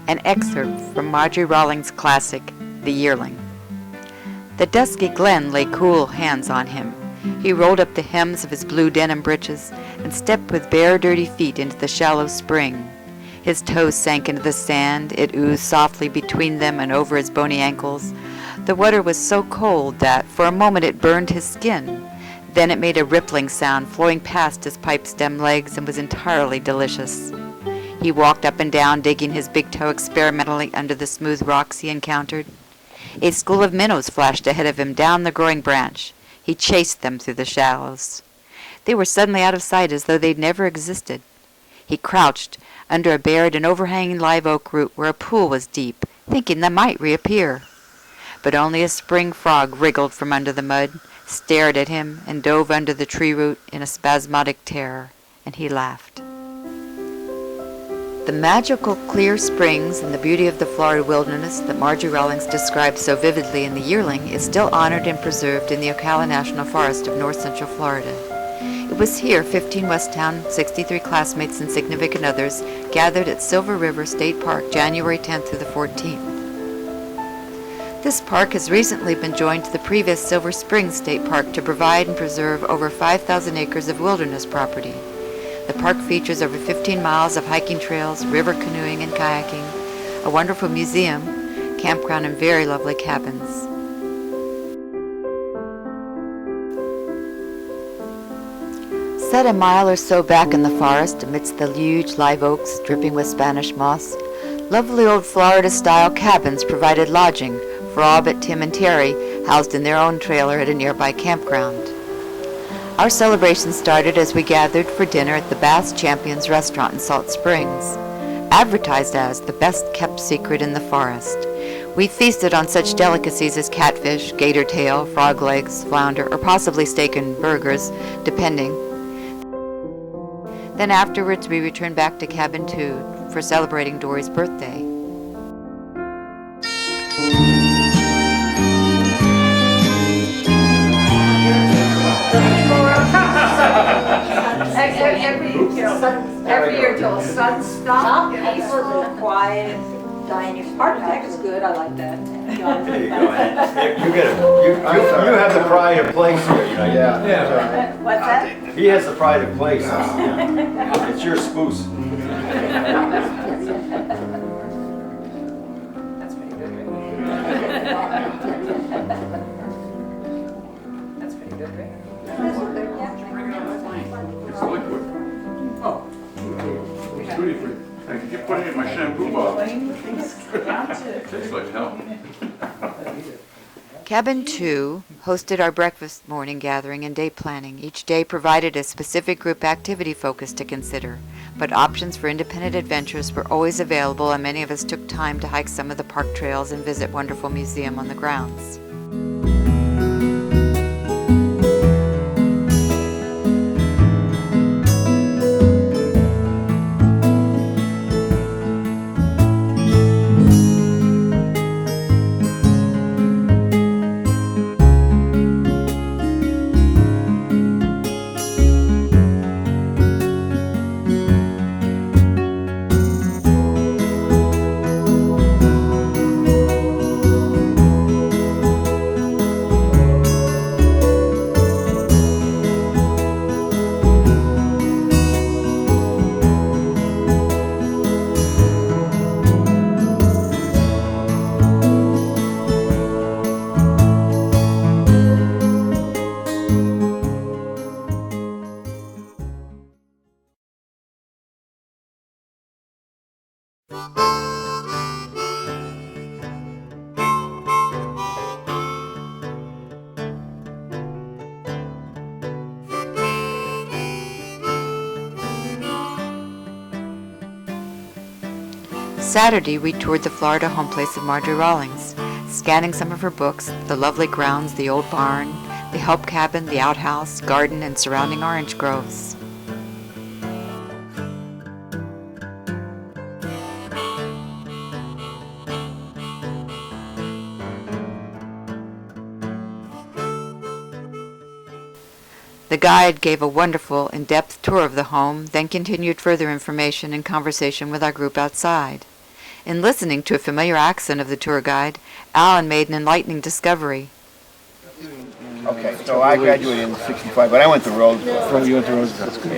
An excerpt from Marjorie Rawlings' classic, The Yearling. The dusky glen lay cool hands on him. He rolled up the hems of his blue denim breeches and stepped with bare, dirty feet into the shallow spring. His toes sank into the sand. It oozed softly between them and over his bony ankles. The water was so cold that, for a moment, it burned his skin. Then it made a rippling sound flowing past his pipe stem legs and was entirely delicious. He walked up and down, digging his big toe experimentally under the smooth rocks he encountered. A school of minnows flashed ahead of him down the growing branch. He chased them through the shallows. They were suddenly out of sight as though they'd never existed. He crouched under a bared and overhanging live oak root where a pool was deep, thinking they might reappear. But only a spring frog wriggled from under the mud, stared at him, and dove under the tree root in a spasmodic terror, and he laughed. The magical clear springs and the beauty of the Florida wilderness that Marjorie Rawlings described so vividly in The Yearling is still honored and preserved in the Ocala National Forest of north central Florida. It was here 15 Westtown, 63 classmates and significant others gathered at Silver River State Park January 10th through the 14th. This park has recently been joined to the previous Silver Springs State Park to provide and preserve over 5,000 acres of wilderness property. The park features over 15 miles of hiking trails, river canoeing and kayaking, a wonderful museum, campground, and very lovely cabins. Set a mile or so back in the forest, amidst the huge live oaks dripping with Spanish moss, lovely old Florida-style cabins provided lodging for all but Tim and Terry, housed in their own trailer at a nearby campground. Our celebration started as we gathered for dinner at the Bass Champions restaurant in Salt Springs, advertised as the best-kept secret in the forest. We feasted on such delicacies as catfish, gator tail, frog legs, flounder, or possibly steak and burgers, depending. Then afterwards we returned back to Cabin 2 for celebrating Dory's birthday. Every year till the sun stops, peaceful and quiet. Heart attack is good. I like that. There you go, Ann. You have the pride of place here. You know. Yeah. What's that? He has the pride of place. It's your spoos. That's pretty good, right? That's pretty good, right? It's liquid. Oh. It's duty free. I can keep putting it in my shampoo bottle. Tastes like hell. Cabin 2 hosted our breakfast morning gathering and day planning. Each day provided a specific group activity focus to consider, but options for independent adventures were always available, and many of us took time to hike some of the park trails and visit wonderful museum on the grounds. Saturday, we toured the Florida homeplace of Marjorie Rawlings, scanning some of her books, the lovely grounds, the old barn, the help cabin, the outhouse, garden, and surrounding orange groves. The guide gave a wonderful, in-depth tour of the home, then continued further information and conversation with our group outside. In listening to a familiar accent of the tour guide, Alan made an enlightening discovery. Okay, so I graduated in '65, but I went to Roseville. You went to Roosevelt. All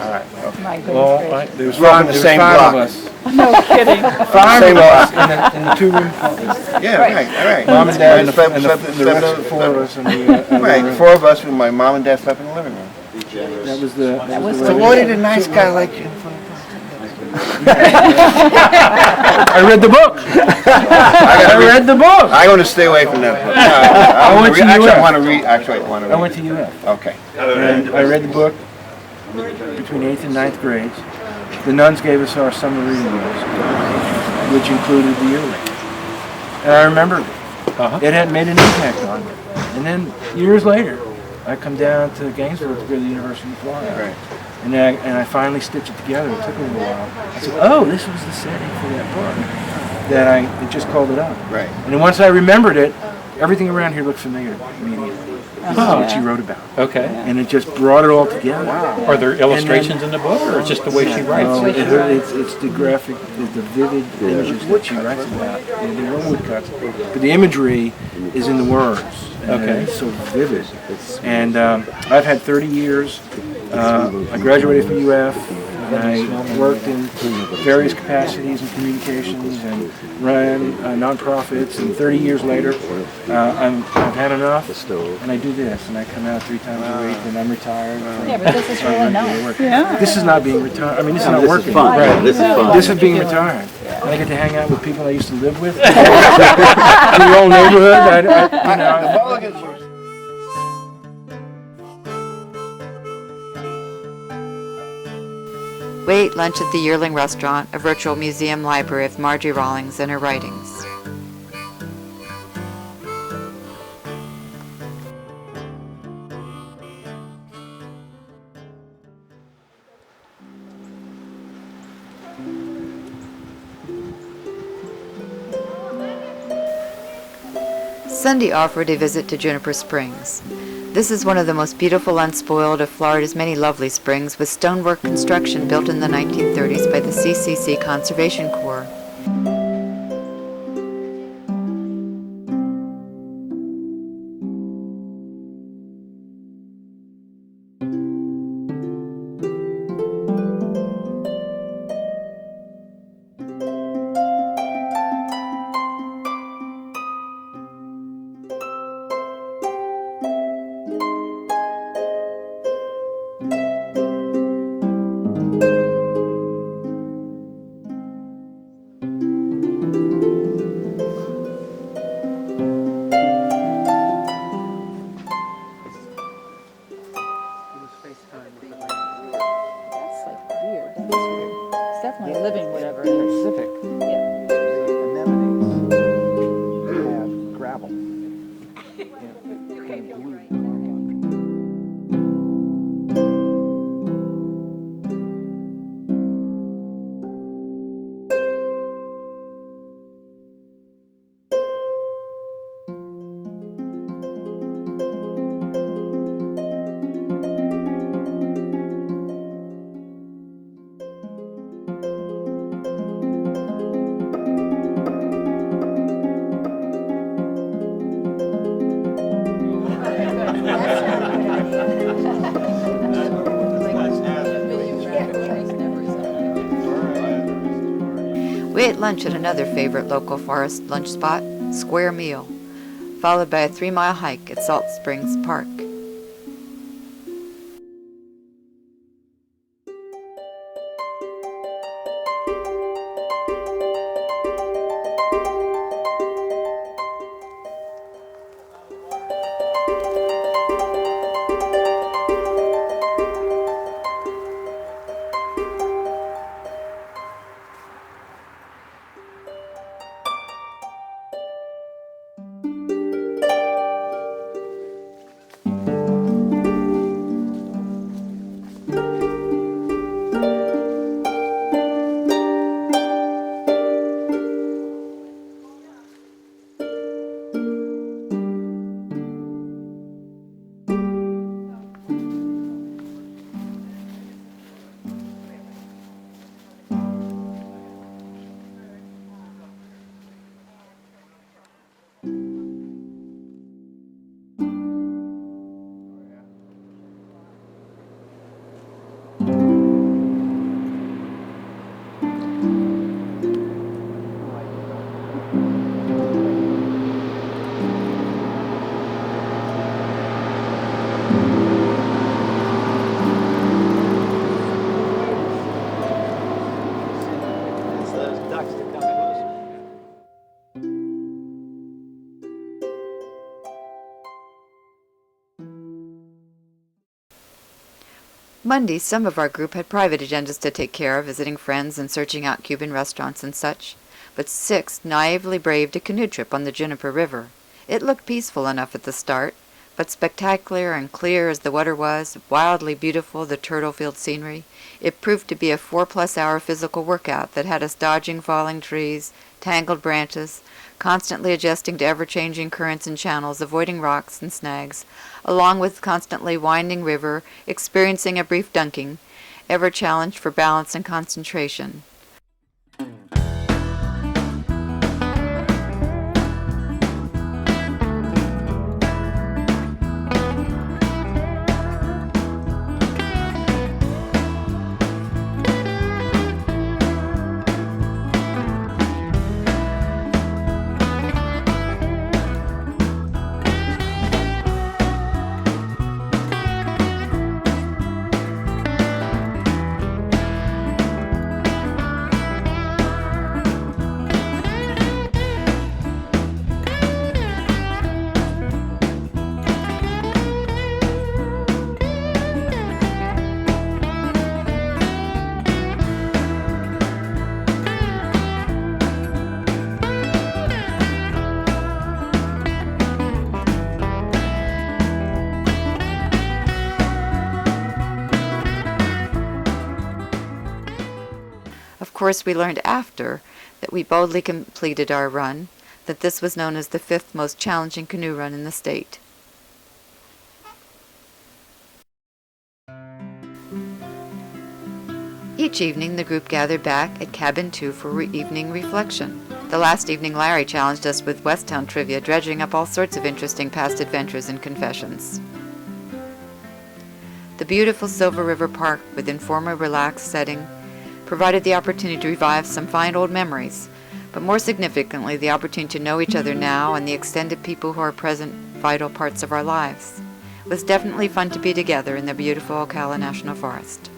right. My Well, goodness there was Grew up five, in the there was same five block. of us. gracious. No kidding. Five Same of us block. in the two-room. Yeah, right, all right. Mom and Dad and the Slept- rest slept- of the four of us in the other Right, room. 4 of us, and my mom and dad slept in the living room. That was the So why did a nice guy like you? I read the book. I read the book. I'm going to stay away from that. I went to Actually, I UF. want to read. Actually, I want to read. I went to UF. Okay. And I read the book between 8th and 9th grades. The nuns gave us our summer reading list, which included the yearling. And I remembered it. It had made an impact on me. And then years later, I come down to Gainesville to go to the University of Florida. Right. And I finally stitched it together. It took a little while. I said, oh, this was the setting for that book. It just called it up. Right. And then once I remembered it, everything around here looked familiar immediately. This is what she wrote about. Okay. And it just brought it all together. Are there illustrations in the book, or it's just the way she writes? No, it's the graphic, the vivid images that she writes about. They're all woodcuts, but the imagery is in the words. And Okay. it's so vivid. And I've had 30 years. I graduated from UF. And I worked in various capacities in communications and ran nonprofits. And 30 years later, I've had enough, and I do this. And I come out 3 times a week, and I'm retired. Yeah, but this is really nice. Yeah. This is not being retired. I mean, this is not working. Right. This is fun. This is being retired. And I get to hang out with people I used to live with in the old neighborhood. The Mulligans were. We ate lunch at the Yearling Restaurant, a virtual museum library of Margie Rawlings and her writings. Sunday offered a visit to Juniper Springs. This is one of the most beautiful, unspoiled of Florida's many lovely springs, with stonework construction built in the 1930s by the CCC Conservation Corps. That's like weird. That is weird. It's definitely living whatever it is. Pacific. Yeah. Anemones have gravel. We ate lunch at another favorite local forest lunch spot, Square Meal, followed by a 3-mile hike at Salt Springs Park. Monday, some of our group had private agendas to take care of, visiting friends and searching out Cuban restaurants and such, but 6 naively braved a canoe trip on the Juniper River. It looked peaceful enough at the start, but spectacular and clear as the water was, wildly beautiful the turtle-filled scenery, it proved to be a 4-plus-hour physical workout that had us dodging falling trees, tangled branches, constantly adjusting to ever-changing currents and channels, avoiding rocks and snags, along with constantly winding river, experiencing a brief dunking, ever challenged for balance and concentration. Of course, we learned after that we boldly completed our run, that this was known as the 5th most challenging canoe run in the state. Each evening, the group gathered back at Cabin 2 for evening reflection. The last evening, Larry challenged us with Westtown trivia, dredging up all sorts of interesting past adventures and confessions. The beautiful Silver River Park, with informal, relaxed setting, provided the opportunity to revive some fine old memories, but more significantly, the opportunity to know each other now and the extended people who are present, vital parts of our lives. It was definitely fun to be together in the beautiful Ocala National Forest.